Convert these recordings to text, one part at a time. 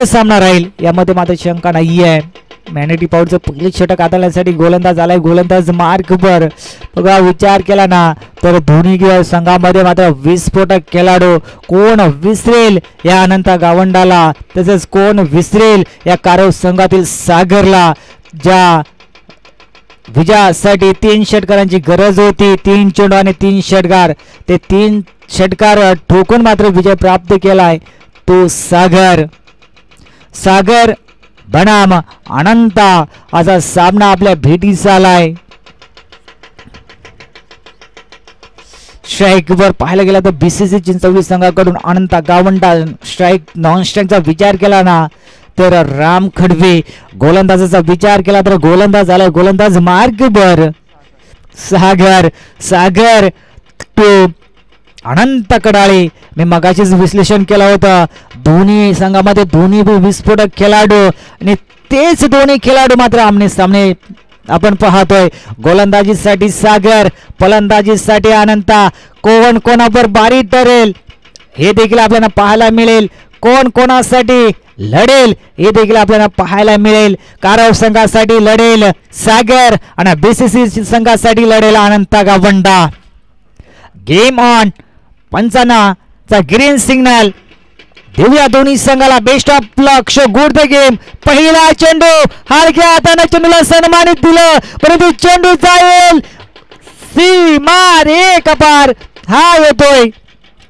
सामना राहील यामध्ये मात्र शंका नाहीये. मॅनेटी पाऊडचं पहिली षटक हाताळण्यासाठी गोलंदाज आलाय. गोलंदाज मार्कवर बघा विचार केला ना तर दोन्ही संघामध्ये मात्र विस्फोटक खेळाडू. कोण विसरेल या अनंत गावंडाला, तसेच कोण विसरेल या कारव संघातील सागरला, ज्या विजयासाठी 3 षटकारांची गरज होती. 3 चेंडू आणि 3 षटकार, ते 3 षटकार ठोकून मात्र विजय प्राप्त केलाय तो सागर बनाम अनंता असा सामना आपल्या भेटीस आलाय. स्ट्राईक वर पाहायला गेला तर बीसीसी चिंचवली संघाकडून अनंता गावंडा स्ट्राईक नॉन स्ट्राईकचा विचार केला ना तर राम खडवे. गोलंदाजाचा विचार केला तर गोलंदाज आलाय. गोलंदाज मार्कवर सागर तो अनंत कडाळे. मी मगाशीच विश्लेषण केलं होतं दोन्ही संघामध्ये दोन्ही विस्फोटक खेळाडू आणि तेच दोन्ही खेळाडू मात्र आमने सामने आपण पाहतोय. गोलंदाजीसाठी सागर, फलंदाजीसाठी अनंता. कोण कोणावर बारी ठरेल हे देखील आपल्याला पाहायला मिळेल. कोण कोणासाठी लढेल हे देखील आपल्याला पाहायला मिळेल. कारव संघासाठी लढेल सागर आणि बीसीसी संघासाठी लढेल अनंता गावंडा. Game on. पंचांचा ग्रीन सिग्नल देऊया दोन्ही संघाला. Best of luck. Show good the game. पहिला चेंडू हलक्या हाताने चेंडूला सन्मानित दिलं, परंतु चेंडू जाईल सीमा रे कपार. हा येतोय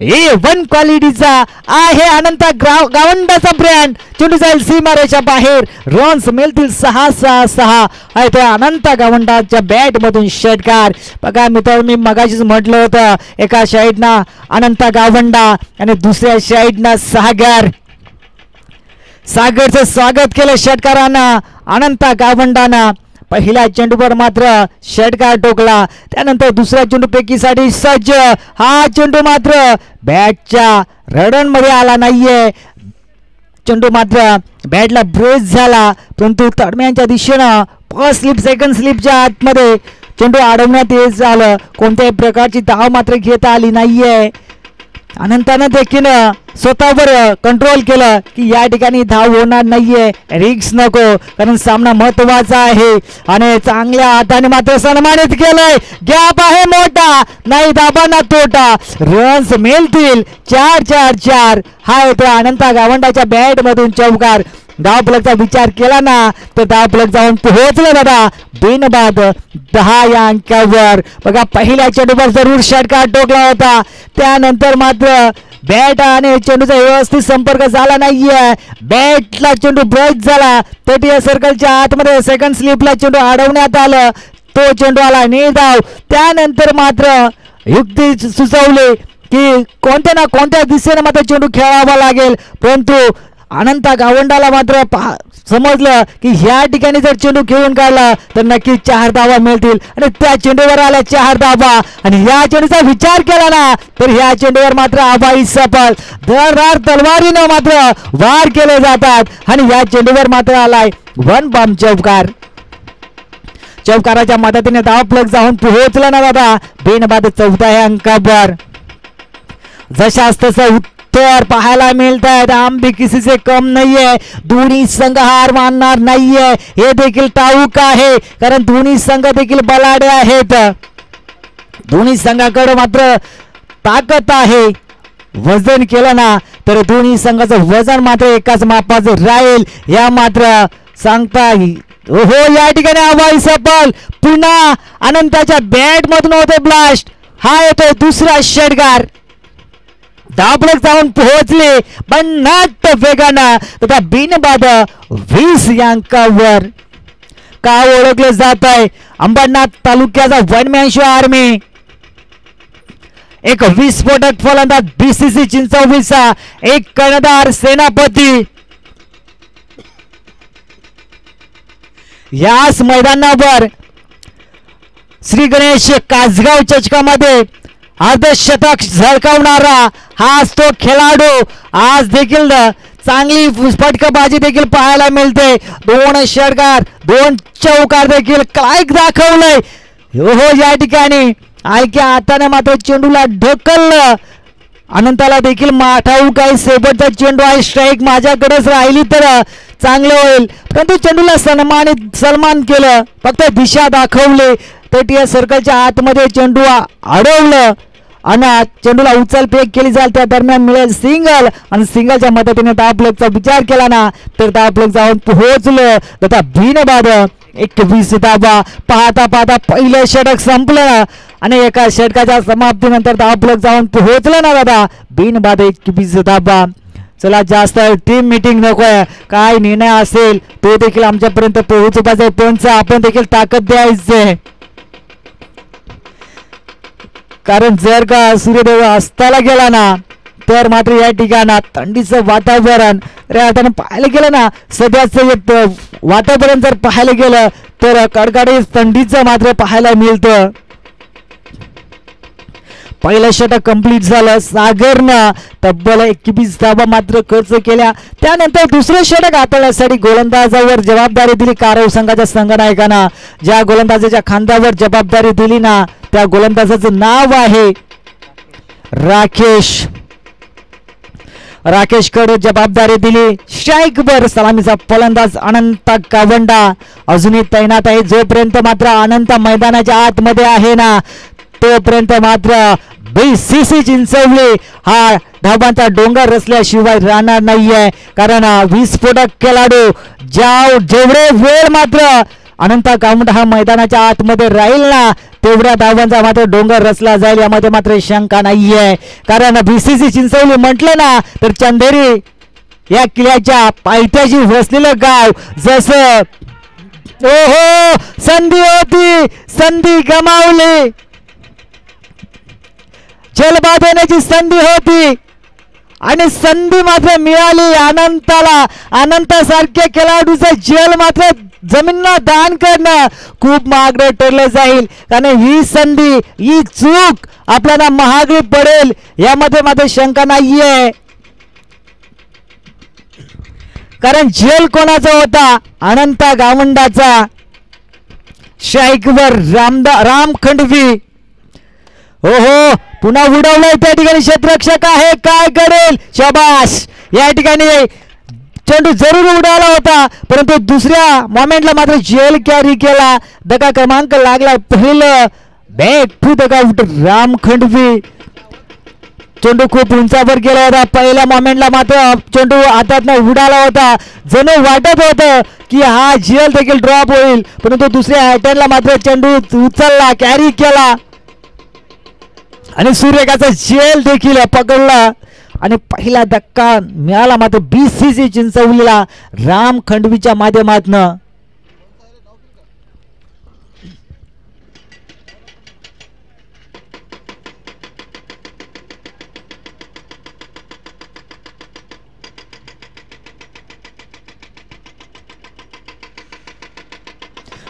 A1 क्वालिटीचा आहे अनंता गावंडाचा ब्रँड. चेंडू जाईल सीमारेच्या बाहेर. रन्स मिळतील 6-6-6. आहे तो अनंता गावंडाच्या बॅट मधून षटकार. बघा मित्र, मी मगाशीच म्हटलं होतं एका साईडना अनंता गावंडा आणि दुसऱ्या साईडना सागरचं स्वागत केलं षटकारानं अनंता गावंडानं. पहिल्या चेंडूवर मात्र षटकार ठोकला, त्यानंतर दुसऱ्या चेंडूपैकीसाठी सज्ज. हा चेंडू मात्र बॅटच्या रडणमध्ये आला नाहीये. चेंडू मात्र बॅटला ब्रेस झाला, परंतु तडम्यांच्या दिशेनं फर्स्ट स्लिप सेकंड स्लिपच्या आतमध्ये चेंडू अडवण्यात येत झालं. कोणत्याही प्रकारची धाव मात्र घेता आली नाहीये. अनंतानं देखील स्वतःवर कंट्रोल केलं की या ठिकाणी धाव होणार नाहीये, रिक्स नको, कारण सामना महत्वाचा आहे. आणि चांगल्या हाताने मात्र सन्मानित केलंय. गॅप आहे मोठा, नाही दाबांना तोटा. रन्स मिळतील 4-4-4. हा येतो अनंता गावंडाच्या बॅट मधून चौकार. धाव फलकचा विचार केला ना तर धाव फलक जाऊन पोहोचला दादा बिनबाद 10 या अंकावर. बघा पहिल्या चेंडूवर जरूर षटकार ठोकला होता, त्यानंतर मात्र बॅट आणि चेंडूचा व्यवस्थित संपर्क झाला नाहीये. बॅटला चेंडू ब्रेक झाला, तटीय सर्कलच्या आतमध्ये सेकंड स्लिपला चेंडू अडवण्यात आलं. तो चेंडू आला निर्धाव. त्यानंतर मात्र युक्ती सुचवली की कोणत्या ना कोणत्या दिशेने मात्र चेंडू खेळावा लागेल, परंतु अनंता गावंडाला मात्र समजलं की ह्या ठिकाणी जर चेंडू खेळून काढला तर नक्कीच 4 धावा मिळतील. आणि त्या चेंडूवर आल्या 4 धावा. आणि या चेंडूचा विचार केला ना तर ह्या चेंडूवर मात्र आबाई सफल. दरदार तलवारीनं मात्र वार केले जातात. आणि या चेंडूवर मात्र आलाय 1 बॉम्ब चौकार. चौकाराच्या मदतीने धाव फलक जाऊन पोहोचला ना दादा बिनबाद 14 अंकावर. जशास तसं उत्तर पाहायला मिळत आहे. आंबे किसीचे कम नाहीये. दोन्ही संघ हार मानणार नाहीये हे देखील ठाऊक आहे, कारण दोन्ही संघ देखील बलाढ्य आहेत. दोन्ही संघाकडे मात्र ताकद आहे. वजन केलं ना तर दोन्ही संघाचं वजन मात्र एकाच मापाचं राहील या मात्र सांगता हो. या ठिकाणी हवाई सफल. पुन्हा अनंताच्या बॅट मधून होते ब्लास्ट. हा येतोय दुसरा षटकार. धावफलक जाऊन पोहोचले पण नाट्य वेगानं तथा बिनबाद 20 या अंकावर. का ओळखले जात आहे अंबरनाथ तालुक्याचा वन मॅन शो आर्मी. एक विस्फोटक फलंदाज बीसीसी चिंचवलीचा, एक कर्णधार सेनापती. याच मैदानावर श्री गणेश कासगाव चषकामध्ये अर्धशतक झळकावणारा हाच तो खेळाडू. आज देखील चांगली फटकाबाजी देखील पाहायला मिळते. 2 षटकार 2 चौकार देखील काय दाखवलंय हो. या ठिकाणी हलक्या हाताने मात्र चेंडूला ढकललं अनंताला देखील ठाऊक आहे शेवटचा चेंडू आहे, स्ट्राईक माझ्याकडेच राहिली तर चांगलं होईल, परंतु चेंडूला सन्मान केलं, फक्त दिशा दाखवली, तटीय सर्कलच्या आतमध्ये चेंडू अडवलं आणि चेंडूला उचल फेक केली जाईल, त्या दरम्यान मिळेल सिंगल आणि सिंगलच्या मदतीने धावफलकचा विचार केला ना तर धावफलक जाऊन पोहोचलं तथा बिनबाद 21 धावा. पाहता पाहता पहिलं षटक संपलं आणि एका षटकाच्या समाप्तीनंतर धावफलक जाऊन पोहोचलं ना दादा बिनबाद 21 धावा. चला जास्त टीम मीटिंग नकोय, काय निर्णय असेल तो देखील आमच्यापर्यंत पोहोचू पाहिजे, पण आपण देखील ताकद द्यायचे, कारण जर का सूर्यदेव अस्ताला गेला ना तर मात्र या ठिकाणात थंडीचं वातावरण अर्थानं पाहायला गेलं ना, सध्याचं वातावरण जर पाहायला गेलं तर कडकडीत थंडीचं मात्र पाहायला मिळतं. पहिलं षटक कंप्लीट झालं, सागरनं तब्बल 21 धावा मात्र खर्च केल्या. त्यानंतर दुसरं षटक हाताळण्यासाठी गोलंदाजावर जबाबदारी दिली कारव संघाच्या संघनायकांना. ज्या गोलंदाजाच्या खांद्यावर जबाबदारी दिली ना त्या गोलंदाजाचं नाव आहे राकेश. राकेशकडे जबाबदारी दिली. स्ट्राईकवर सलामीचा फलंदाज अनंत गावंडा अजूनही तैनात आहे. जोपर्यंत मात्र अनंत मैदानाच्या आतमध्ये आहे ना तोपर्यंत मात्र BCC चिंचवली हा धाबांचा डोंगर रचल्याशिवाय राहणार नाहीये, कारण विस्फोटक खेळाडू जेवढे वेळ मात्र अनंत गावंडा हा मैदानाच्या आतमध्ये राहील ना तेवढ्या धावांचा मात्र डोंगर रचला जाईल, यामध्ये मात्र शंका नाहीये. कारण BCC चिंचवली म्हटलं ना तर चंदेरी या किल्ल्याच्या पायथ्याशी वसलेलं गाव. जसं ओहो संधी होती, संधी गमावली, जलबाद येण्याची संधी होती आणि संधी मात्र मिळाली अनंताला. अनंतासारख्या खेळाडूचं जेल मात्र जमीनला दान करणं खूप महाग ठरलं जाईल, कारण ही संधी ही चूक आपल्याला महागडी पडेल यामध्ये मात्र शंका नाहीये. कारण जेल कोणाचा होता? अनंत गावंडाचा. स्ट्राईकवर राम खंडवी. हो पुन्हा उडवलंय त्या ठिकाणी क्षेत्ररक्षक आहे, काय करेल? शाबास. या ठिकाणी चेंडू जरूर उडाला होता परंतु दुसऱ्या मोमेंटला मात्र जेल कॅरी केला. दगा क्रमांक लागला पहिलं बॅक टू दगा राम खंडवी. चेंडू खूप उंचावर गेला होता, पहिल्या मोमेंटला मात्र चेंडू हातात उडाला होता, जणू वाटत होतं की हा जेल देखील ड्रॉप होईल, परंतु दुसऱ्या अटेम्प्टला मात्र चेंडू उचलला, कॅरी केला आणि सूर्यकाचा जेल देखील पकडला आणि पहिला धक्का मिळाला मात्र BCC चिंचवलीला राम खंडवीच्या माध्यमातून.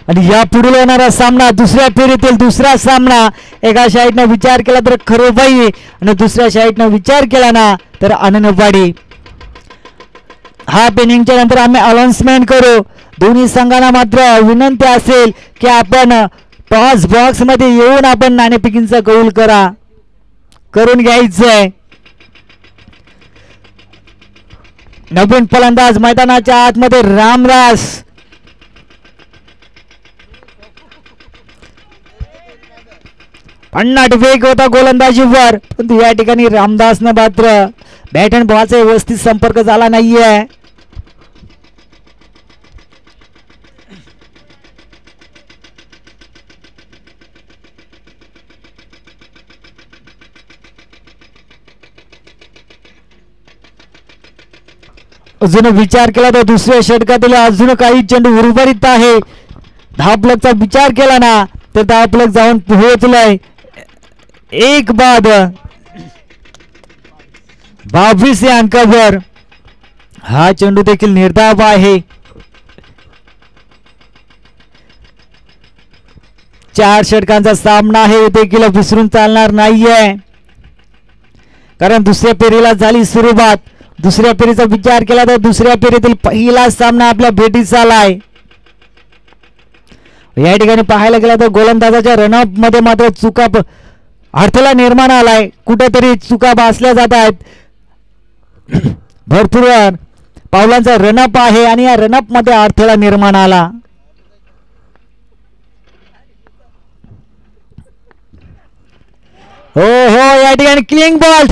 आणि या पुढे येणारा सामना दुसऱ्या फेरीतील दुसरा सामना. एका साईडनं विचार केला तर खरोबाई आणि दुसऱ्या साईडनं विचार केला ना तर आनंदवाडी. हा इनिंगच्या नंतर आम्ही अनाउन्समेंट करू. दोन्ही संघांना मात्र विनंती असेल की आपण टॉस बॉक्स मध्ये येऊन आपण नाणेफेकींचा कौल करून घ्यायचंय. नवीन फलंदाज मैदानाच्या आतमध्ये रामदास. अन्नाट वेग होता गोलंदाजीवर, परंतु या ठिकाणी रामदासनं मात्र बॅट अँड बॉलचा व्यवस्थित संपर्क झाला नाहीये. अजून विचार केला तर दुसऱ्या षटकातील अजून काही चेंडू उर्वरित आहे. धावफलकचा विचार केला ना तर धावफलक जाऊन पोहोचलाय एक बाद 22 या अंकावर. हा चेंडू देखील निर्धाव आहे. 4 षटकांचा सामना आहे, देखील विसरून चालणार नाहीये, कारण दुसऱ्या फेरीला झाली सुरुवात. दुसऱ्या फेरीचा विचार केला तर दुसऱ्या फेरीतील पहिला सामना आपल्या भेटीस आलाय. या ठिकाणी पाहायला गेला तर गोलंदाजाच्या रनअप मध्ये मात्र चुका अडथळा निर्माण आलाय, कुठेतरी चुका भासल्या जात आहेत. भरपूर पावलांचा रनअप आहे आणि या रनअप मध्ये अडथळा निर्माण आला. हो हो, या ठिकाणी क्लिंग बॉल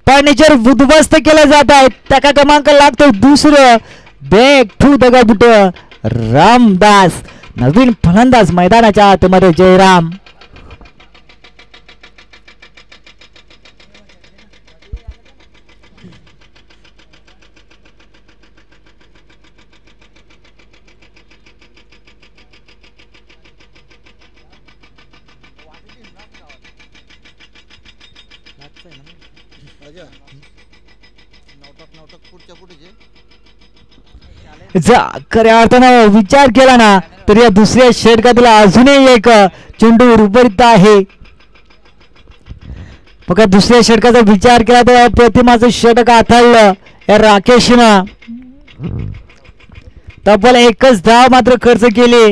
फर्निचर उद्ध्वस्त केलं जात आहे. त्या क्रमांक लागतो दुसरं. Back to the gut Ramdas. नवीन फलंदाज मैदानाच्या आतमध्ये जयराम. खऱ्या अर्थानं विचार केला ना तर या दुसऱ्या षटकातील अजूनही एक चेंडू उर्वरित आहे. बघा, दुसऱ्या षटकाचा विचार केला तर प्रतिमाचं षटक आथळलं या राकेशनं. तब्बल एकच धाव मात्र खर्च केली.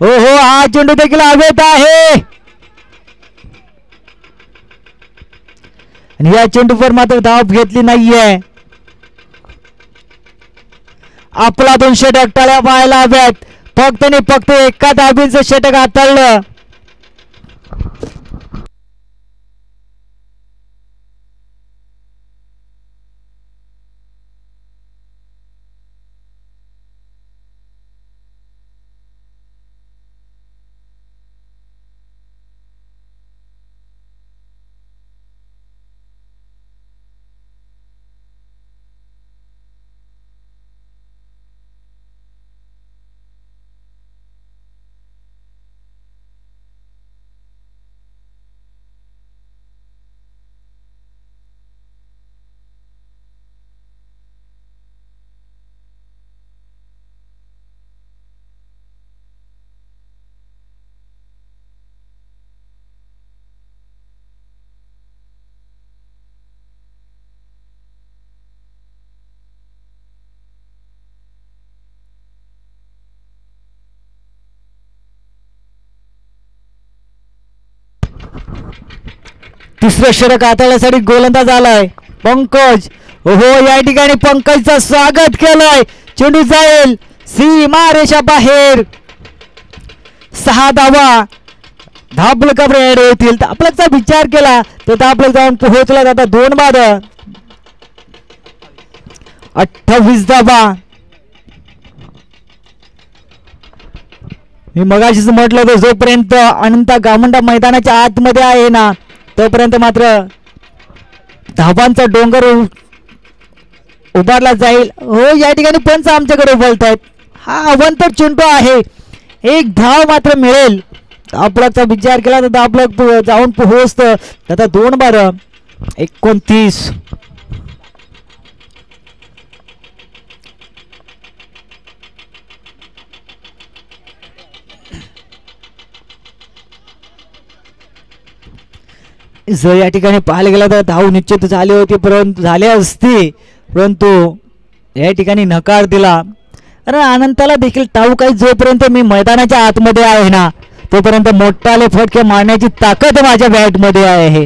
हो हो, हा चेंडू देखील हवेत आहे आणि या चेंडूवर मात्र धाव घेतली नाहीये. आपला 2 षटक टाळ्या पाहायला हव्यात. फक्त आणि फक्त एका धाबीचं षटक हाताळलं. तिसरं षटक हाताळण्यासाठी गोलंदाज आलाय पंकज. हो, या ठिकाणी पंकजचं स्वागत केलंय. चेंडू जाईल सीमा रेषा बाहेर. 6 धावा धाबलकावर ऍड होतील. धाबलकचा विचार केला तर धाबलक जाऊन पोहोचला जाता 2 बाद. 28 धावा. मी मगाशीच म्हटलं होतं जोपर्यंत अनंता गावंडा मैदानाच्या आतमध्ये आहे ना तोपर्यंत मात्र धावांचा डोंगर उभारला जाईल. हो, या ठिकाणी पंच आमच्याकडे बोलतायत. हा अवंतर चेंडू आहे, 1 धाव मात्र मिळेल. धाबलकचा विचार केला तर धाबलक जाऊन पोहोचतं. आता 2 बाद. 29. जर या ठिकाणी पाहायला गेला तर धाव निश्चित झाली होती, परंतु झाले असते, परंतु या ठिकाणी नकार दिला. अरे अनंताला देखील ठाऊक आहे जोपर्यंत मी मैदानाच्या आतमध्ये आहे ना तोपर्यंत मोठाले फटके मारण्याची ताकद माझ्या बॅटमध्ये आहे.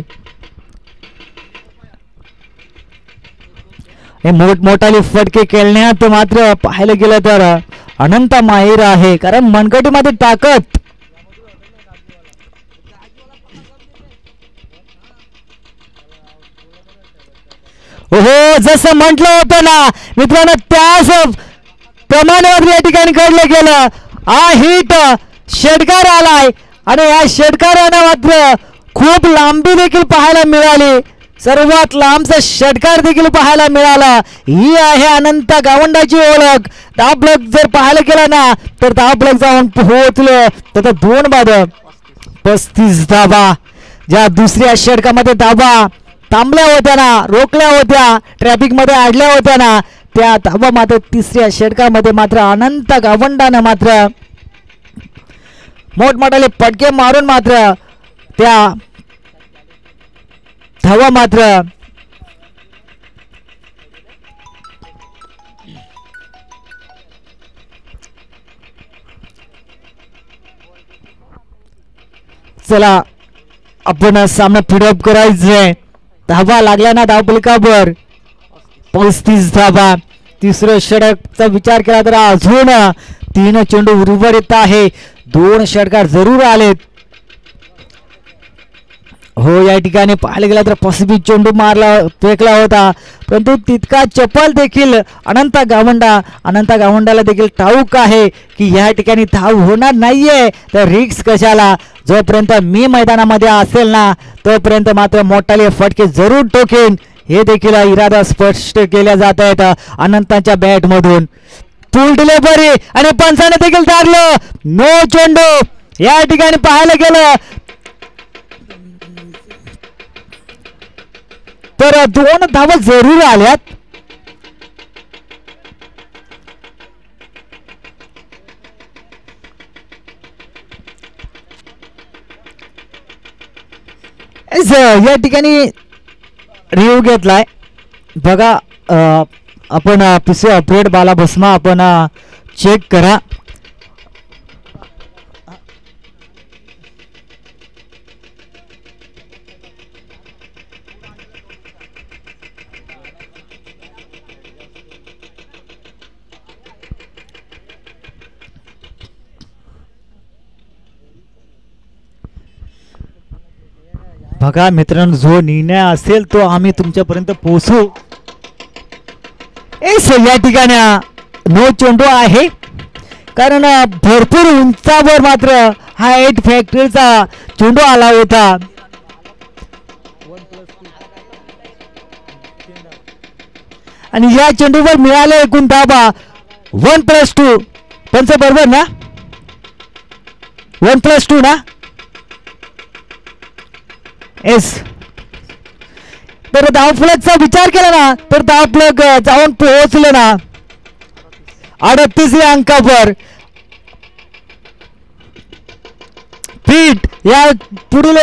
हे मोठमोठाले फटके खेळण्यात मात्र पाहायला गेलं तर अनंता माहीर आहे, कारण मनगटीमध्ये ताकद. हो, जसं म्हटलं होतं ना मित्रांनो त्याच प्रमाणावर या ठिकाणी घडलं गेलं. हा हिट षटकार आलाय आणि या षटकारानं मात्र खूप लांबी देखील पाहायला मिळाली. सर्वात लांबचा षटकार देखील पाहायला मिळाला. ही आहे अनंता गावंडाची ओळख. धाबलक जर पाहायला गेला ना तर धाबलक जाऊन पोहोचलं तर 2 बाद. 35 धावा. ज्या दुसऱ्या षटकामध्ये धावा थांबल्या होत्या ना, रोखल्या होत्या, ट्रॅफिक मध्ये अडल्या होत्या ना, त्या धावा मात्र तिसऱ्या षटकामध्ये मात्र अनंत गावंडानं मात्र मोठमोठाले फटके मारून मात्र त्या धावा मात्र चला आपण सामना फिडअप करायचंय. धाबा लागला ना धावफलकावर 35 धाबा. तिसरं षटकाचा विचार केला तर अजून 3 चेंडू उर्वरित आहे. 2 षटकार जरूर आलेत. हो या ठिकाणी पाहायला गेला तर 35 चेंडू फेकला होता परंतु तितका चपल देखील अनंत गावंडाला देखील ठाऊक आहे की या ठिकाणी धाव होणार नाहीये तर रिक्स कशाला. जोपर्यंत मी मैदानामध्ये असेल ना तोपर्यंत मात्र मोठाले फटके जरूर ठोकेन हे देखील इरादा स्पष्ट केल्या जात आहेत अनंताच्या बॅट मधून. फुल डिलिव्हरी आणि पंचाने देखील धारलं. नो चेंडू या ठिकाणी पाहायला गेलं तर 2 धावा जरूर आल्यात. या ठिकाणी रिव्ह्यू घेतलाय बघा. आपण पीसी अपडेट बाला भस्मा आपण चेक करा. बघा मित्रांनो जो निर्णय असेल तो आम्ही तुमच्यापर्यंत पोहोचू. या ठिकाणी नो चेंडू आहे कारण भरपूर उंचावर मात्र हा 8 फॅक्टरीचा चेंडू आला होता. आणि या चेंडूवर मिळाले एकूण धाबा 1+2. पंच बरोबर ना 1+2 ना. एस तर धावफलकचा विचार केला ना तर धावफलक जाऊन पोहोचले ना 38 या अंकावर. फ्रीट या पुढील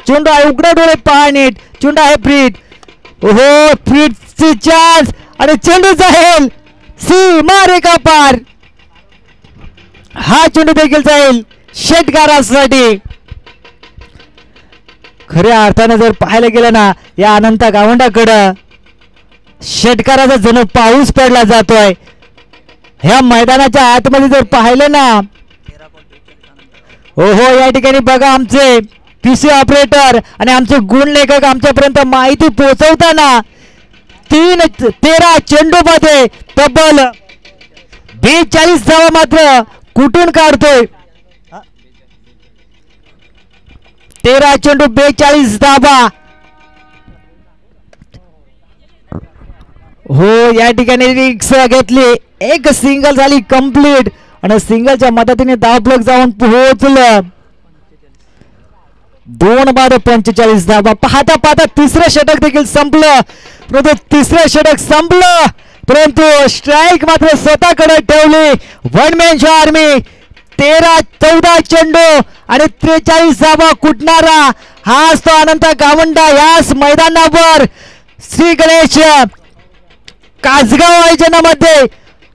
चेंडू आहे उघड्या डोळे पहा नीट. चेंडू आहे फ्रीट. हो फ्रीटची चान्स आणि चेंडू जाईल सीमा रेखा पार. हा चेंडू देखील जाईल षटकारासाठी. खऱ्या अर्थानं जर पाहायला गेलं ना या अनंत गावंडाकडं षटकाराचा जणू पाऊस पडला जातोय. ह्या मैदानाच्या आतमध्ये जर पाहिलं ना हो या ठिकाणी बघा आमचे पीसी ऑपरेटर आणि आमचे गुण लेखक आमच्यापर्यंत माहिती पोहोचवताना 13 चेंडू मध्ये तब्बल 42 धावा मात्र कुठून काढतोय. 13 चेंडू 42 धावा. हो या ठिकाणी रिक्स घेतली. एक सिंगल झाली कंप्लीट आणि सिंगलच्या मदतीने धावफलक जाऊन पोहोचलं. 2 बाद 45 धावा. पाहता पाहता तिसरं षटक देखील संपलं परंतु तिसरं षटक संपलं परंतु स्ट्राईक मात्र स्वतःकडे ठेवली. One man show army. 13-14 चेंडू आणि 43 धावा कुटणारा हाच तो अनंत गावंडा. याच मैदानावर श्री गणेश कासगाव आयोजनामध्ये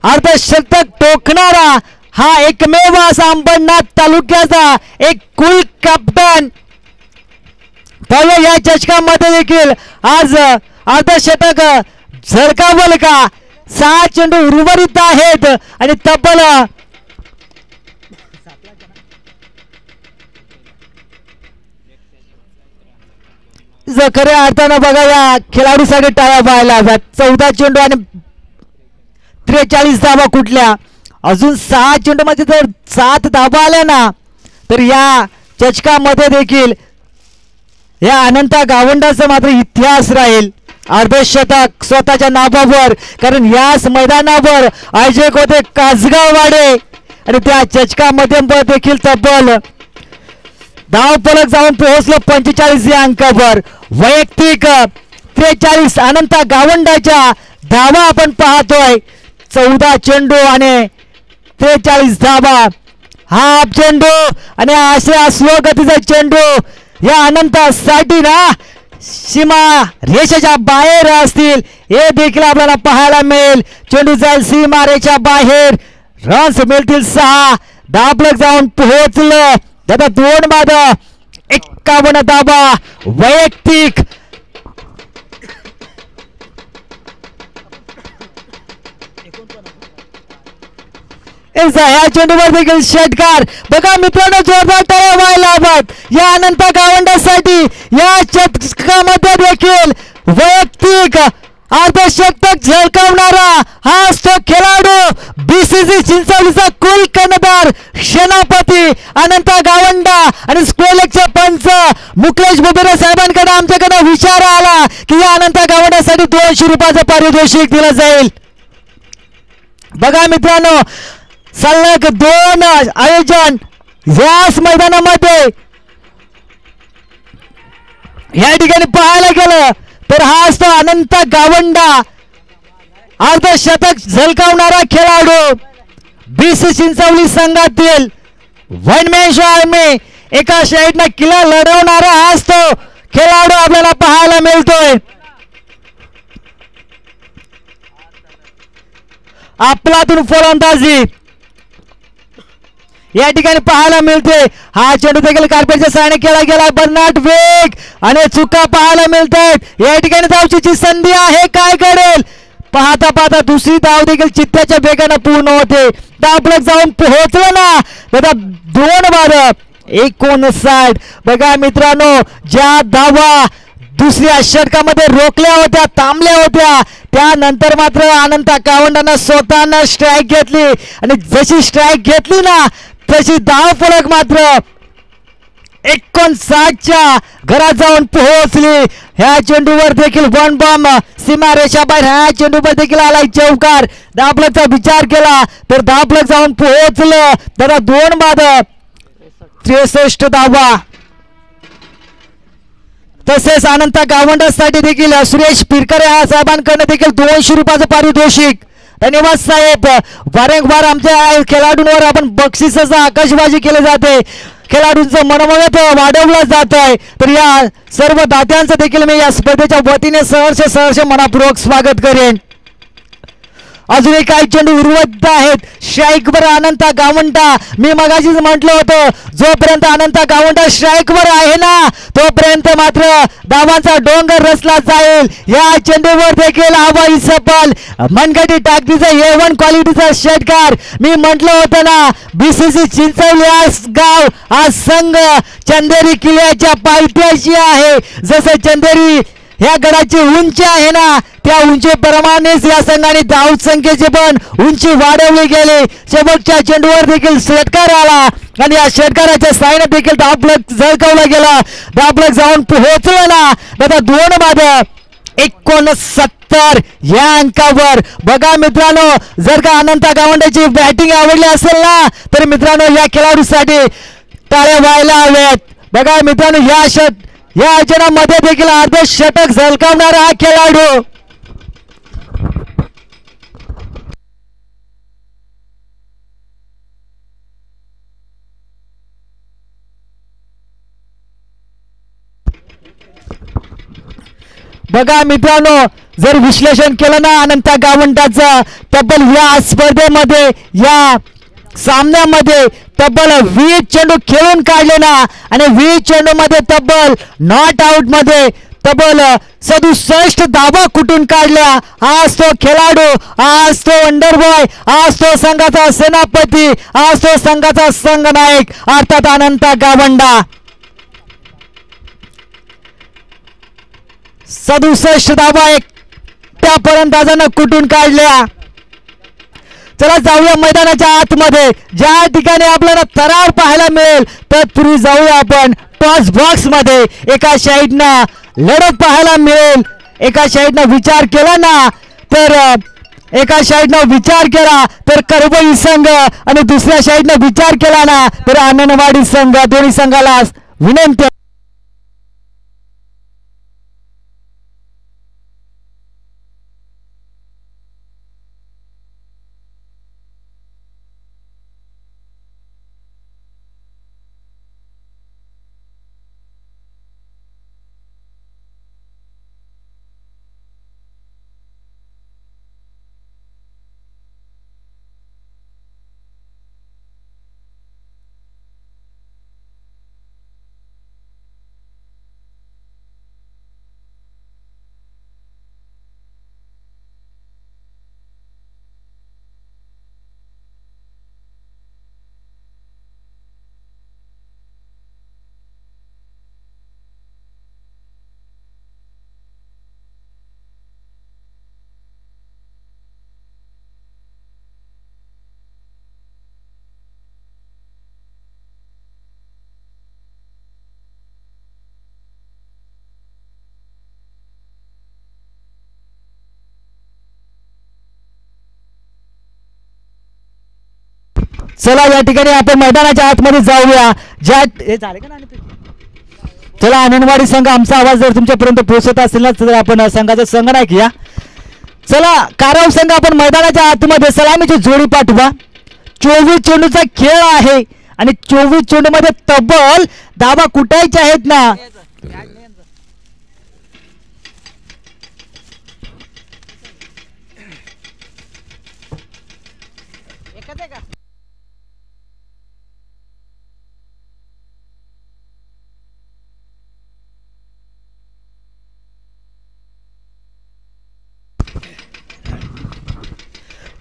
अर्धशतक टोकणारा हा एकमेव असा अंबरनाथ तालुक्याचा एक कुल कॅप्टन. पाहूया या चषकामध्ये देखील आज अर्धशतक झळकावल का. 6 चेंडू उर्वरित आहेत आणि तब्बल खऱ्या अर्थानं बघा या खेळाडूसाठी टाळ्या पाहायला हव्यात. 14 चेंडू आणि 43 धावा कुठल्या. अजून 6 चेंडू मध्ये जर 7 धावा आल्या ना तर या चषकामध्ये देखील या अनंत गावंडाचा मात्र इतिहास राहील. अर्धशतक स्वतःच्या नावावर कारण याच मैदानावर आयोजक होते कासगाव वाडे आणि त्या चषकामध्ये देखील तब्बल धावफलक जाऊन पोहोचलो 45 या अंकावर. वैयक्तिक 43 अनंत गावंडाच्या धावा आपण पाहतोय. 14 चेंडू आणि 43 धावा. हाफ चेंडू आणि अशा स्लो गतीचा चेंडू या अनंतासाठी ना सीमा रेषेच्या बाहेर असतील हे देखील आपल्याला पाहायला मिळेल. चेंडू जाईल सीमा रेषेच्या बाहेर. रन्स मिळतील 6. धावफलक जाऊन पोहोचलं. आता 2 बाद 51 धावा वैयक्तिक. ह्या चेंडूवर देखील षटकार. बघा मित्रांनो, जोरदार टाळ्या व्हायला हव्यात या अनंत गावंड्यासाठी. या षटकामध्ये देखील वैयक्तिक अर्धशतक झळकावणारा हा तो खेळाडू बीसीसी चिंचवलीचा कुल कर्णधार सेनापती अनंत गावंडा. आणि स्क्वेलेकचे पंच मुकलेश बुबेरे साहेबांकडे आमच्याकडे विचार आला की या अनंत गावंड्यासाठी 200 रुपयाचं पारितोषिक दिलं जाईल. बघा मित्रांनो, सलग 2 आयोजन याच मैदानामध्ये या ठिकाणी पाहायला गेलं तर हा असतो अनंत गावंडा, अर्धशतक झळकावणारा खेळाडू, बीसी चिंचवली संघातील वनमॅन आर्मी. एका साईडनं किल्ला लढवणारा हा असतो खेळाडू आपल्याला पाहायला मिळतोय. आपलातून फलंदाजी या ठिकाणी पाहायला मिळते. हा चेंडू देखील कार्पेटच्या सहाय्याने केला गेला. बर्नाट वेग आणि चुका पाहायला मिळतात. या ठिकाणी धावचीची संधी आहे, काय करेल. पाहता पाहता दुसरी धाव देखील चित्त्याच्या वेगाने पूर्ण होते. धावफलक जाऊन पोहोचलं ना तर 2 बाद 59. बघा मित्रांनो, ज्या धावा दुसऱ्या षटकामध्ये रोखल्या होत्या, थांबल्या होत्या, त्यानंतर मात्र अनंत गावंडानं स्वतःनं स्ट्राईक घेतली आणि जशी स्ट्राईक घेतली ना तशी धाव फलक मात्र 59च्या घरात जाऊन पोहोचली. ह्या चेंडूवर देखील वन बॉम्ब सीमारेषा बाहेर. ह्या चेंडूवर देखील आलाय चौकार. धावफलकचा विचार केला तर धावफलक जाऊन पोहोचलं. त्याला 2 बाद 63 धावा. तसेच अनंत गावंडासाठी देखील सुरेश पिरकर साहेबांकडे देखील 200 रुपयाचं पारितोषिक. धन्यवाद साहेब. वारंवार आमच्या खेळाडूंवर आपण बक्षिसाचा आकाशबाजी केली जाते, खेळाडूंचं मनोमत वाढवलं जात आहे. तर या सर्व दात्यांचं देखील मी या स्पर्धेच्या वतीने सहर्ष मनापूर्वक स्वागत करेन. अजूनही काही चेंडू उर्वरित आहेत. स्ट्राईकवर अनंत गावंडा. मी मगाशीच म्हटलं होतं, जोपर्यंत अनंत गावंडा स्ट्राईकवर आहे ना तोपर्यंत मात्र धावांचा डोंगर रचला जाईल. या चेंडूवर देखील हवाई सफल मनगटी टाकणीचा A1 क्वालिटीचा षटकार. मी म्हटलं होतं ना, बीसीसी चिंचवली गाव हा संघ चंदेरी किल्ल्याच्या पायथ्याशी आहे. जसं चंदेरी ह्या गडाची उंची आहे ना त्या उंचीप्रमाणेच या संघाने धावसंख्येची पण उंची वाढवली गेली. शेवटच्या चेंडूवर देखील षटकार आला आणि या षटकाराच्या साहाय्याने देखील धावफलक झळकावला गेला. धावफलक जाऊन पोहोचलं ना आता 2 बाद 69 या अंकावर. बघा मित्रांनो, जर का अनंत गावंड्याची बॅटिंग आवडली असेल ना तर मित्रांनो या खेळाडूसाठी टाळ्या व्हायला हव्यात. बघा मित्रांनो, या आयोजनामध्ये देखील अर्धशतक झळकावणारा हा खेळाडू. बघा मित्रांनो, जर विश्लेषण केलं ना अनंत गावंडाचं, तब्बल या स्पर्धेमध्ये या सामन्यामध्ये तब्बल 20 चेंडू खेळून काढले ना आणि 20 चेंडू मध्ये तब्बल नॉट आउट मध्ये तब्बल 67 धावा कुठून काढल्या. हा असतो खेळाडू, हा असतो अंडरबॉय, हा असतो संघाचा सेनापती, हा असतो संघाचा संघनायक अर्थात अनंत गावंडा. 67 धावा त्या फलंदाजानं कुठून काढल्या. चला जाऊया मैदानाच्या आतमध्ये, ज्या ठिकाणी आपल्याला तरार पाहायला मिळेल. तत्पूर्वी जाऊया आपण टॉस बॉक्स मध्ये. एका साईडनं लढत पाहायला मिळेल. एका साईडनं विचार केला ना तर करबई संघ आणि दुसऱ्या साईडनं विचार केला ना तर आनंदवाडी संघ. दोन्ही संघाला विनंती. चला या ठिकाणी आपण मैदानाच्या आतमध्ये जाऊया. ज्या हे झाले का नाणेफेक? चला आनंदवाडी संघ, आमचा आवाज जर तुमच्यापर्यंत पोहोचत असेल ना तर आपण संघाचा संगणक या. चला कारव संघ आपण मैदानाच्या आतमध्ये सलामीची जोडी पाठवा. 24 चेंडूचा खेळ आहे आणि 24 चेंडू मध्ये तब्बल धावा कुटायचे आहेत ना.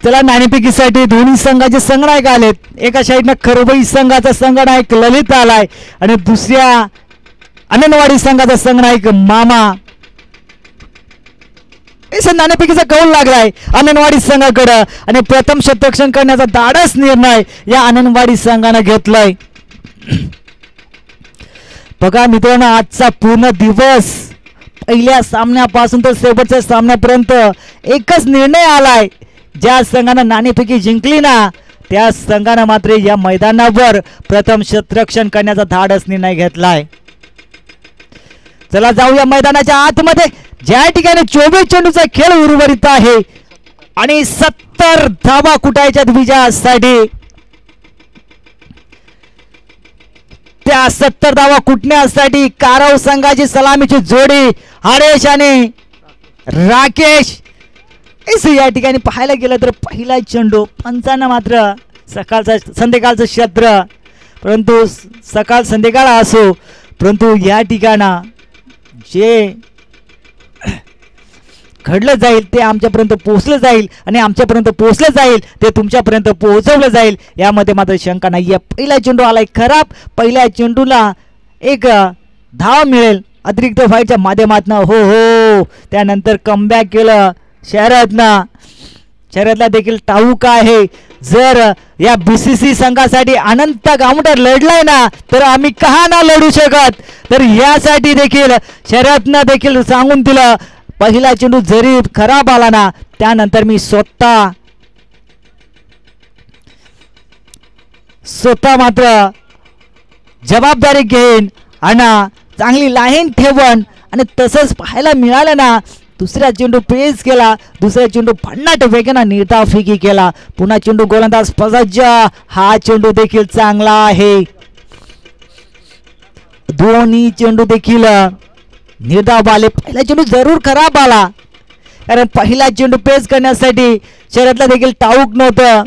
चला नाणेफेकीसाठी दोन्ही संघाचे संघनायक आलेत. एका साईडनं खरबई संघाचा संघनायक ललित आलाय आणि दुसऱ्या आनंदवाडी संघाचा संघनायक मामा. नाणेफेकीचा कौल लागलाय आनंदवाडी संघाकडं आणि प्रथम शतरक्षण करण्याचा धाडस निर्णय या आनंदवाडी संघानं घेतलाय. बघा मित्रांनो, आजचा पूर्ण दिवस पहिल्या सामन्यापासून तर शेवटच्या सामन्यापर्यंत एकच निर्णय आलाय. ज्या संघानं नाणेफेकी जिंकली ना त्या संघानं मात्र या मैदानावर प्रथम शतरक्षण करण्याचा धाडस निर्णय घेतलाय. चला जाऊया मैदानाच्या आतमध्ये. ज्या ठिकाणी 24 चेंडूचा खेळ उर्वरित आहे आणि 70 धावा कुटायच्या विजयासाठी. त्या 70 धावा कुटण्यासाठी कारव संघाची सलामीची जोडी हरेश आणि राकेश. या ठिकाणी पाहायला गेलं तर पहिला चेंडू पंचांना मात्र संध्याकाळचं क्षेत्र, परंतु सकाळ संध्याकाळ असो परंतु या ठिकाणा जे घडलं जाईल ते आमच्यापर्यंत पोहोचलं जाईल आणि आमच्यापर्यंत पोहोचलं जाईल ते तुमच्यापर्यंत पोहोचवलं जाईल यामध्ये मात्र शंका नाही. पहिला चेंडू आलाय खराब. पहिल्या चेंडूला एक धाव मिळेल अतिरिक्त फाईटच्या माध्यमातून. हो त्यानंतर कमबॅक केलं शर्यतला देखील ठाऊक आहे जर या BCC संघासाठी अनंत गावंडर लढलाय ना तर आम्ही का ना लढू शकत. तर यासाठी देखील शर्यतनं देखील सांगून दिलं पहिला चेंडू जरी खराब आला ना त्यानंतर मी स्वतः मात्र जबाबदारी घेईन आणि चांगली लाईन ठेवून. आणि तसंच पाहायला मिळालं ना दुसरा चेंडू पेस केला, दुसरा चेंडू भन्नाट वेगाने निर्धावफेकी केला. पुन्हा चेंडू गोलंदाज फसज्ज. हा चेंडू देखील चांगला आहे. दोन्ही चेंडू देखील निर्धाव आले. पहिला चेंडू जरूर खराब आला कारण पहिला चेंडू पेस करण्यासाठी शर्यतला देखील ठाऊक नव्हतं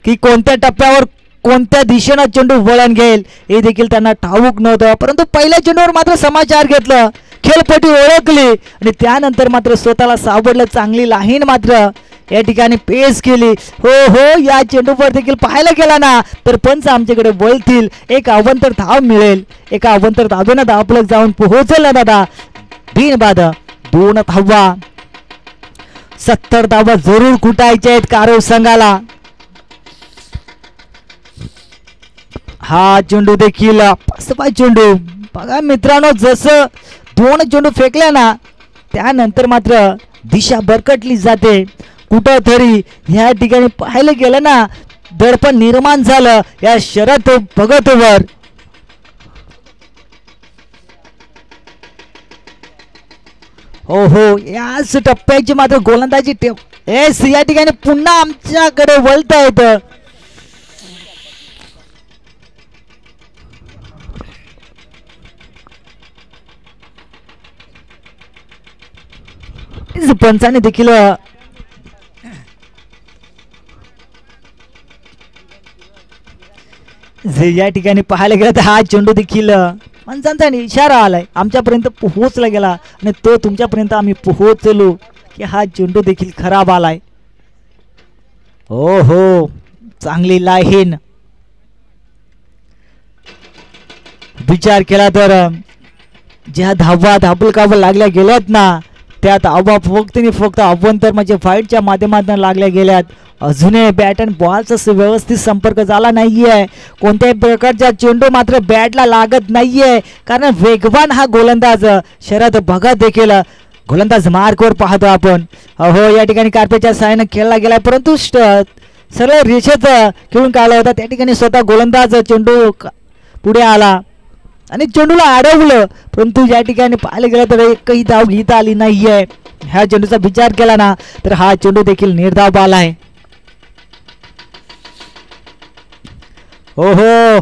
की कोणत्या टप्प्यावर कोणत्या दिशेनं चेंडू वळण घेईल हे देखील त्यांना ठाऊक नव्हतं. परंतु पहिल्या चेंडूवर मात्र समाचार घेतलं, खेळपट्टी ओळखली आणि त्यानंतर मात्र स्वतःला सावडलं. चांगली लाईन मात्र या ठिकाणी पेस केली. हो या चेंडूवर देखील पाहायला गेला ना तर पंच आमच्याकडे वळतील. एक अवंतर धाव मिळेल. एका अवंतर धावेनं धावफलक जाऊन पोहोचला दादा बिनबाद 2 धावा. 70 धावा जरूर कुटायच्या आहेत कारव संघाला. हा चेंडू देखील पाचवा चेंडू. बघा मित्रांनो, जसं 2 चेंडू फेकल्या ना त्यानंतर मात्र दिशा भरकटली जाते. कुठंतरी या ठिकाणी पाहायला गेलं ना दडपण निर्माण झालं या शरद भगतवर. हो याच टप्प्याची मात्र गोलंदाजी या ठिकाणी पुन्हा आमच्याकडे वळता येतं. पंचाने देखील या ठिकाणी पाहायला गेला तर हा चेंडू देखील पंचांचा इशारा आलाय आमच्यापर्यंत पोहोचला गेला आणि तो तुमच्यापर्यंत आम्ही पोहोचलो की हा चेंडू देखील खराब आलाय. हो चांगली लाईन. विचार केला तर ज्या धावा धाबलकावर लागल्या गेल्यात ना त्यात फक्त अभ्यंतर म्हणजे फाईटच्या माध्यमातून लागल्या गेल्यात. अजूनही बॅट आणि बॉलचा व्यवस्थित संपर्क झाला नाहीये. कोणत्याही प्रकारचा चेंडू मात्र बॅटला लागत नाहीये कारण वेगवान हा गोलंदाज शरद भगत देखील गोलंदाज मार्कवर पाहतो आपण. हो या ठिकाणी कार्पेटच्या सहाय्याने खेळला गेलाय परंतु सरळ रेषेत खेळून काढला होता. त्या ठिकाणी स्वतः गोलंदाज चेंडू पुढे आला आणि चेंडूला अडवलं, परंतु या ठिकाणी पाहायला गेलं तर एकही धाव घेता आली नाहीये. ह्या चेंडूचा विचार केला ना तर हा चेंडू देखील निर्धाव आलाय. ओहो,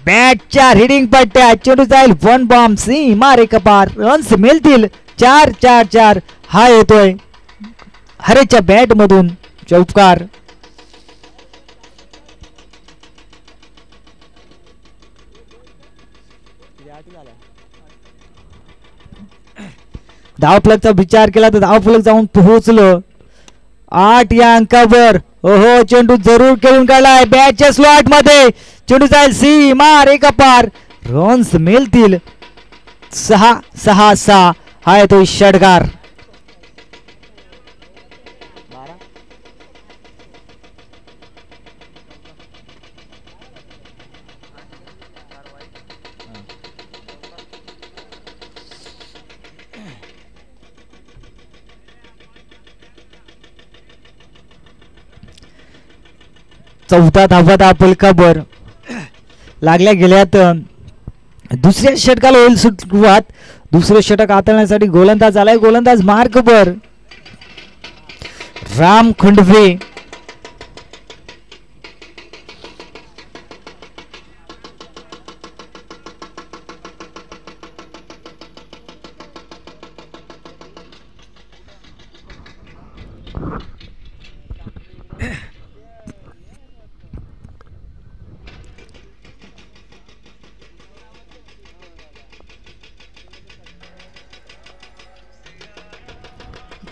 बॅटच्या रिडिंग पट्ट्या, चेंडू जाईल वन बॉम्ब, सीमा रेखापार, रन्स मिळतील 4-4-4. हा येतोय हरेच्या बॅट मधून चौकार. धावफलकचा विचार केला तर धावफलक जाऊन पोहोचलो 8 या अंकावर. ओहो, चेंडू जरूर खेळून काढलाय बॅटच्या स्लॉट मध्ये, चेंडू जाईल सीमा रेखापार, रन्स मिळतील 6-6-6. हा येतो षटकार. चौथा धावा फलकावर लागल्या गेल्यात. दुसऱ्या षटकाला होईल सुरुवात. दुसरे षटक हाताळण्यासाठी गोलंदाज आलाय. गोलंदाज मार्कवर राम खंडवे.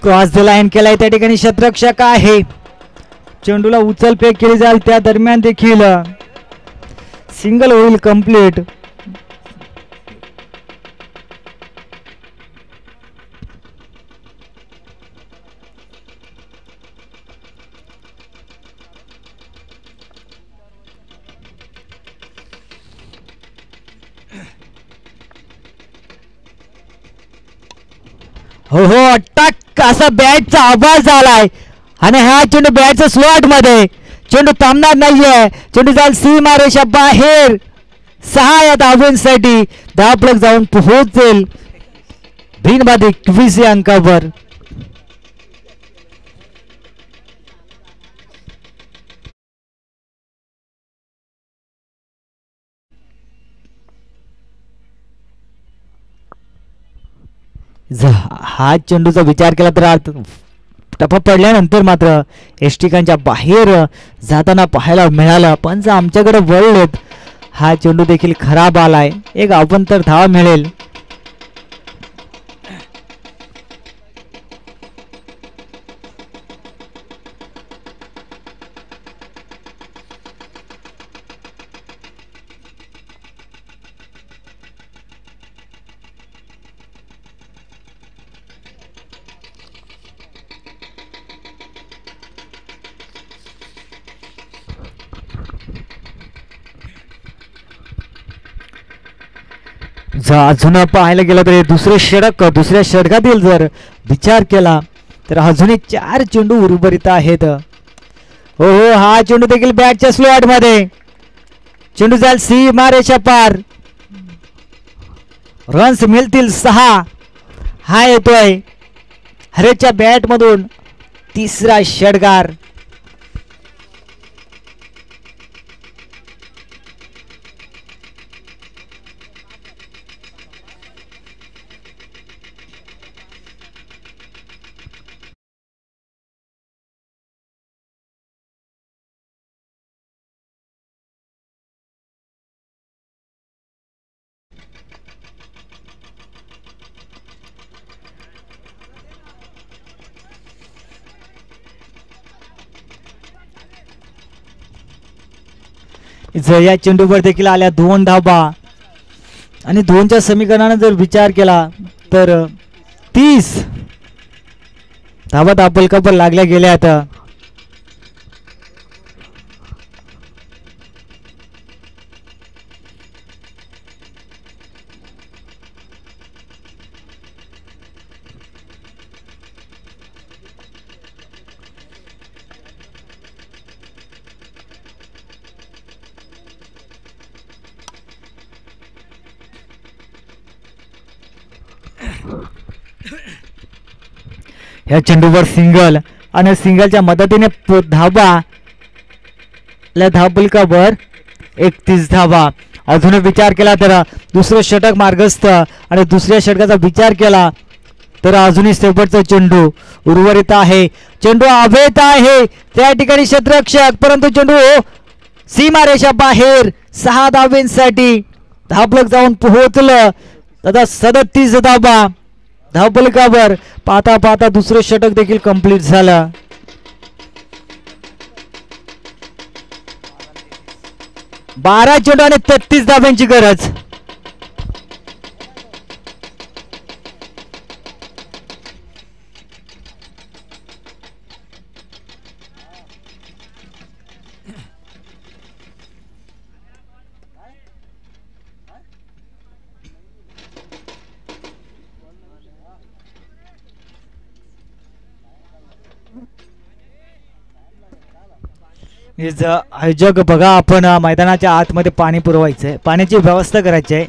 क्रॉस द लाईन केलाय, त्या ठिकाणी शतरक्षक आहे. चेंडूला उचल फेक केली जाईल, त्या दरम्यान देखील सिंगल होईल कंप्लीट. हो हो, टक असा बॅटचा आवाज आलाय आणि हा चेंडू बॅटच्या स्लॉट मध्ये, चेंडू थांबणार नाहीये. चेंडू जाईल सीमा रेषा बाहेर. 6 या धावांसाठी धावफलक जाऊन पोहोचेल बिनबाद 21 या अंकावर. हा चेंडूचा विचार केला तर टप्पा पडल्यानंतर मात्र एष्टिकांच्या बाहेर जाताना पाहायला मिळालं, पण आमच्याकडे वळलेत. हा चेंडू देखील खराब आलाय. एक अवंतर धाव मिळेल. अजून पाहायला गेलं तर दुसरे षटक, दुसऱ्या षटकातील जर विचार केला तर अजूनही 4 चेंडू उर्वरित आहेत. हो हो, हा चेंडू देखील बॅटच्या स्लॉट मध्ये, चेंडू जाईल सीमा रेषा पार, रन्स मिळतील 6. हा येतोय हरेच्या बॅट मधून तिसरा षटकार. जर या चेंडूवर देखील आल्या 2 धावा आणि 2च्या समीकरणाने जर विचार केला तर 30 धावा फलकावर लागल्या गेल्या. आता ह्या चेंडूवर सिंगल आणि सिंगलच्या मदतीने धाबा धावपलकावर 31 धावा. अजून विचार केला तर दुसरं षटक मार्गस्थ आणि दुसऱ्या षटकाचा विचार केला तर अजूनही शेवटचा चेंडू उर्वरित आहे. चेंडू हवेत आहे त्या ठिकाणी क्षेत्ररक्षक, परंतु चेंडू सीमारेषा बाहेर 6 धावांसाठी धावपलक जाऊन पोहोचलं. आता 37 धावा धावपलकावर. पाहता पाहता दुसरं षटक देखील कंप्लीट झालं. बारा चेंडू आणि 33 धावांची गरज. आयोजक बघा, आपण मैदानाच्या आतमध्ये पाणी पुरवायचंय, पाण्याची व्यवस्था करायची आहे.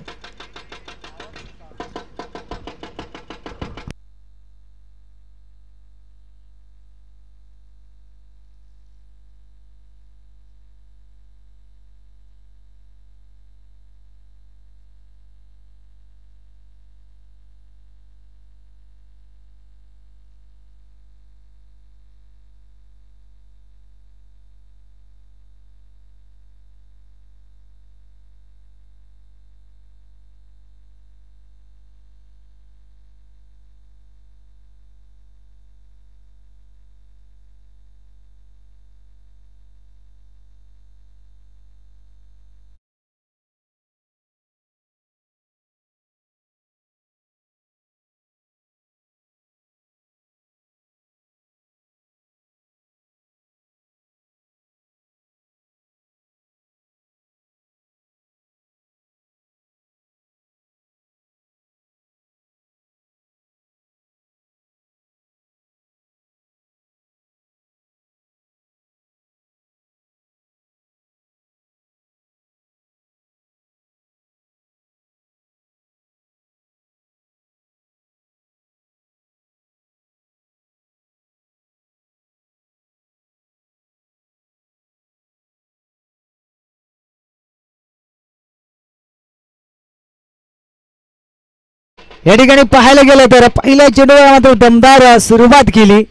या ठिकाणी पाहायला गेलं तर पहिल्या चेंडूवर मात्र दमदार सुरुवात केली.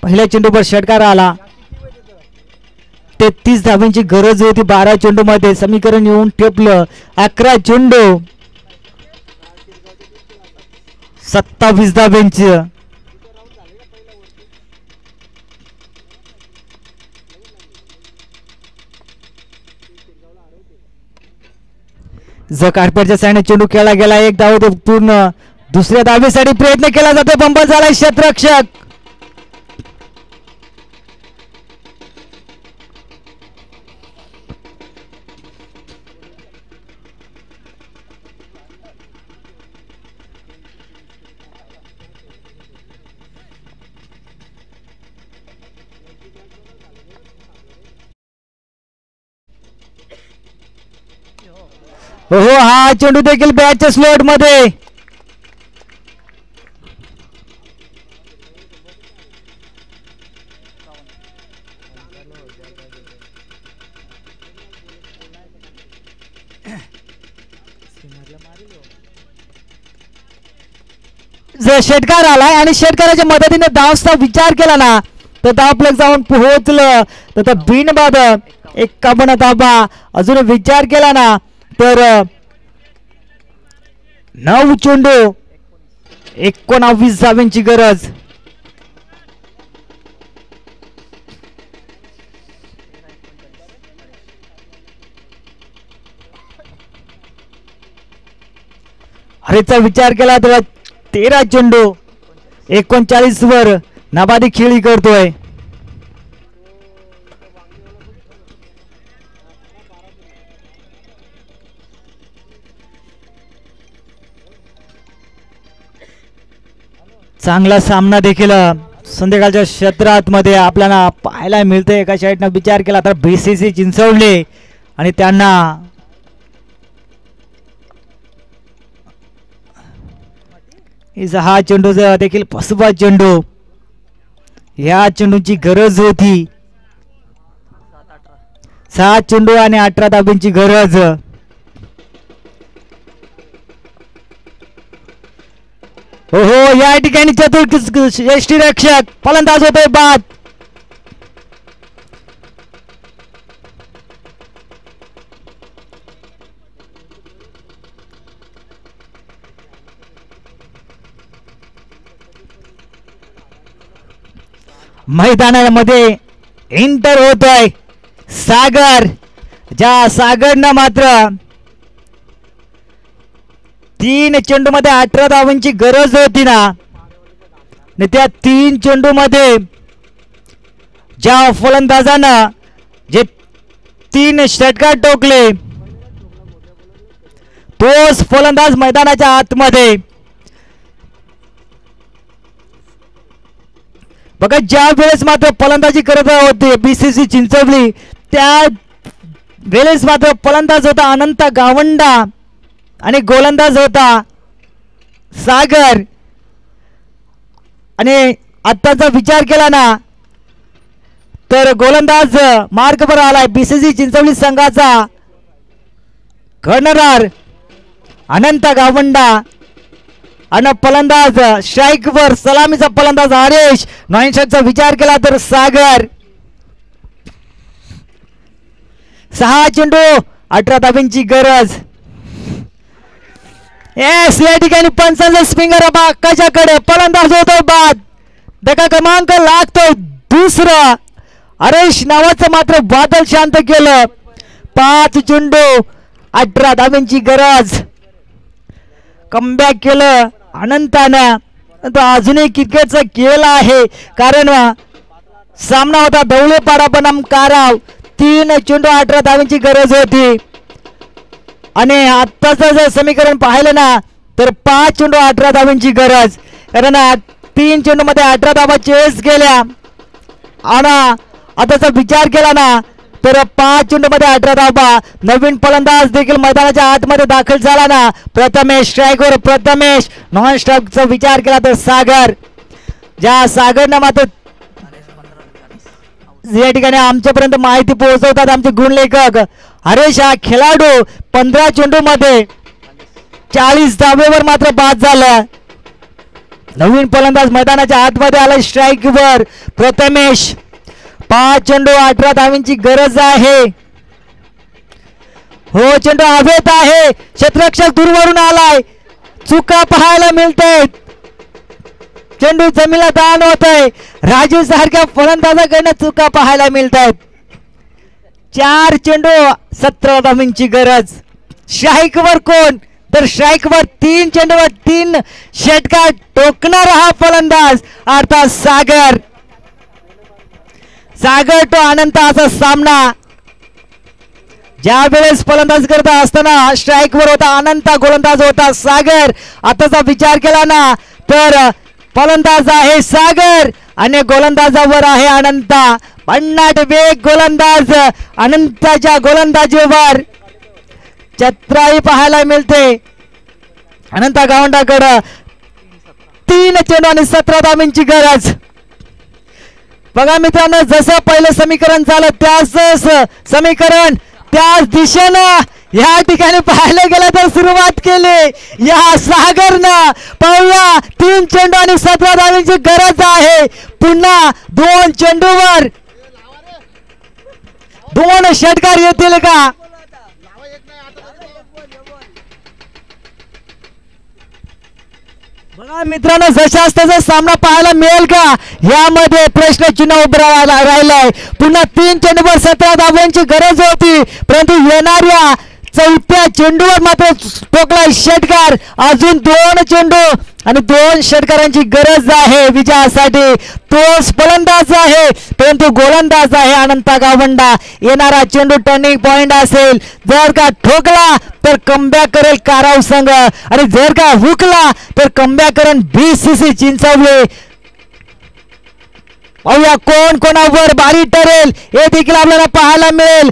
पहिल्या चेंडूवर षटकार आला. 33 धावांची गरज होती 12 चेंडू मध्ये. समीकरण येऊन ठेपलं. 11 चेंडू 27 धावांची. कार्पेटच्या साईडने चेंडू खेळला गेला. एक धाव पूर्ण. दुसऱ्या धावेसाठी प्रयत्न केला जातो. बंबल झाला क्षेत्ररक्षक. हो, हा चेंडू देखील बॅटच्या स्लॉट मध्ये. जर षटकार आलाय आणि षटकाराच्या मदतीने धावचा विचार केला ना तर धावपलक जाऊन पोहोचलं. तर बिनबाद 51 धावा. अजून विचार केला ना तर 9 चेंडू 19 धावांची गरज. हरेचा विचार केला तर 13 चेंडू 39 वर नाबादी खेळी करतोय. चांगला सामना देखील संध्याकाळच्या क्षेत्रात मध्ये आपल्याला पाहायला मिळते. एका साईडनं विचार केला तर बीसीसी चिंचवडे आणि त्यांना हा चेंडू देखील फसवा चेंडू, या चेंडूची गरज होती. 7 चेंडू आणि 18 धाब्यांची गरज. हो या ठिकाणी चतुर यष्टीरक्षक फलंदाज होतोय बाद. मैदानामध्ये एंटर होतोय सागर. ज्या सागरनं मात्र 3 चेंडू मध्ये 18 धावांची गरज होती ना, त्या 3 चेंडू मध्ये ज्या फलंदाजानं जे 3 षटकार टोकले, तोच फलंदाज मैदानाच्या आतमध्ये. बघा ज्या वेळेस मात्र फलंदाजी करत होते बीसीसी चिंचवली, त्या वेळेस मात्र फलंदाज होता अनंत गावंडा आणि गोलंदाज होता सागर. आणि आत्ताचा विचार केला ना तर गोलंदाज मार्गवर आलाय बीसीसी चिंचवली संघाचा कर्णधार अनंत गावंडा आणि फलंदाज स्ट्राईकवर सलामीचा फलंदाज हरेश. नॉनस्ट्राईकचा विचार केला तर सागर. 6 चेंडू 18 धाब्यांची गरज. येस या ठिकाणी पंचांचा स्पिंगर कशाकडे फलंदाज होतोय बाद. धक्का क्रमांक लागतोय दुसरा. हरेश नावाचं मात्र बादल शांत केलं. 5 चेंडू 18 धाब्यांची गरज. कमबॅक केलं अनंतानं. अजूनही क्रिकेटचा खेळ आहे, कारण सामना होता धवलेपाडा बनाम काराव. 3 चेंडू 18 धाब्यांची गरज होती. आणि आत्ताचं जर समीकरण पाहिलं ना तर 5 चेंडू 18 धाब्यांची गरज. कारण 3 चेंडू मध्ये 18 धाबा चेस केल्या. आणि आताचा विचार केला ना तर 5 चेंडू मध्ये 18 धाबा. नवीन फलंदाज देखील मैदानाच्या आतमध्ये दाखल झाला ना, प्रथमेश स्ट्राईकवर. प्रथमेश नॉन स्ट्राईकचा विचार केला तर सागर. ज्या सागरनं मात्र या ठिकाणी आमच्यापर्यंत माहिती पोहोचवतात आमचे गुणलेखक हरेश. हा खेळाडू 15 चेंडू मध्ये 40 धाब्यावर मात्र बाद झाला. नवीन फलंदाज मैदानाच्या आतमध्ये आला स्ट्राईकवर प्रथमेश. 5 चेंडू 18 धावांची गरज आहे. हो चेंडू हवेत आहे. क्षेत्ररक्षक दूरवरून आलाय. चुका पाहायला मिळते. चेंडू जमिनीला दान होतोय. राजू सारख्या फलंदाजाकडनं चुका पाहायला मिळत आहेत. 4 चेंडू 17 धावांची गरज. स्ट्राईकवर कोण तर स्ट्राईकवर 3 चेंडूवर 3 षटकार टोकणारा हा फलंदाज अर्थात सागर. सागर तो अनंत असा सामना. ज्या वेळेस फलंदाज करत असताना स्ट्राईकवर होता अनंत, गोलंदाज होता सागर. आताचा विचार केला ना तर फलंदाज आहे सागर आणि गोलंदाजावर आहे अनंत. भन्नाट वेग गोलंदाज अनंताच्या गोलंदाजीवर चतुराई पाहायला मिळते. अनंत गावंडाकडे 3 चेंडू आणि 17 धावांची गरज. बघा मित्रांनो, जसं पहिलं समीकरण झालं त्याच समीकरण त्याच दिशेनं या ठिकाणी पाहायला गेलं तर सुरुवात केली या सागरनं. पाहूया 3 चेंडू आणि 17 धावांची गरज आहे. पुन्हा 2 चेंडूवर 2 षटकार येतील का? बघा मित्रांनो, जशाच त्याचा सामना पाहायला मिळेल का यामध्ये प्रश्नचिन्ह उभं राहिलंय. पुन्हा 3 चेंडूवर 17 धावांची गरज होती, परंतु येणाऱ्या 4थ्या चेंडूवर मात्र ठोकला षटकार. अजून 2 चेंडू आणि 2 षटकारांची गरज आहे विजयासाठी. तोच फलंदाज आहे परंतु गोलंदाज आहे अनंत गावंडा. येणारा चेंडू टर्निंग पॉइंट असेल. जर का ठोकला तर कमबॅक करेल काराव संघ आणि जर का हुकला तर कमबॅक करेल बीसीसी चिंचवली. पाहूया कोण कोणावर बारी ठरेल हे देखील आपल्याला पाहायला मिळेल.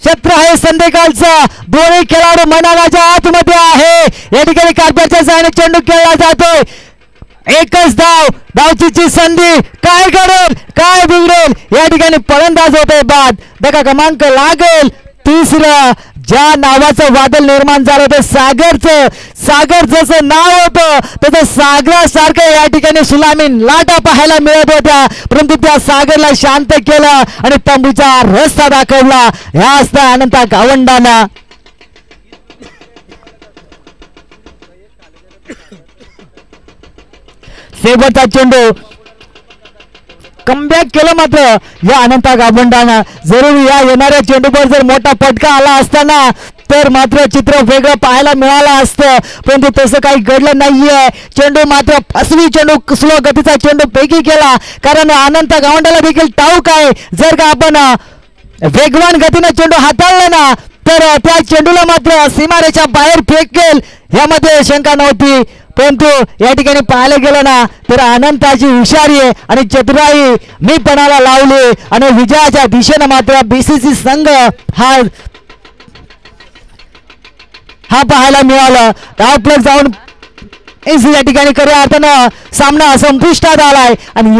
क्षेत्र आहे संध्याकाळचा. दोन्ही खेळाडू मैदानाच्या आतमध्ये आहे. ठिकाणी कार्पेटच्या सहाय्याने चेंडू खेळला जातोय. एकच धावचीची संधी. काय करेल काय बिघडेल या ठिकाणी फलंदाज होते बाद. धक्का क्रमांक लागेल तिसरा. ज्या नावाचं वादळ निर्माण झालं होतं सागर जसं नाव होतं तसं सागरासारखं या ठिकाणी सुलामीन लाटा पाहायला मिळत होत्या, परंतु त्या सागरला शांत केलं आणि तंबूचा रस्ता दाखवला. ह्या असता अनंता गावंडाना. शेवटचा चेंडू कमबॅक केलं मात्र या अनंता गावंडानं. जरूर या येणाऱ्या चेंडूवर जर मोठा फटका आला असताना तर मात्र चित्र वेगळं पाहायला मिळालं असतं, परंतु तसं काही घडलं नाहीये. चेंडू मात्र फसवी चेंडू स्लो गतीचा चेंडू पैकी केला, कारण अनंता गावंडाला देखील ठाऊक आहे जर का आपण वेगवान गतीने चेंडू हाताळला ना तर त्या चेंडूला मात्र सीमारेषा बाहेर फेकेल यामध्ये शंका नव्हती. परंतु या ठिकाणी पाहायला गेलं ना तर अनंताची हुशारी आणि चतुराई मी पणाला लावली आणि विजयाच्या दिशेने मात्र बीसीसी संघ हा पाहायला मिळाला. धावफलक जाऊन या ठिकाणी खऱ्या अर्थानं सामना संपुष्टात आलाय आणि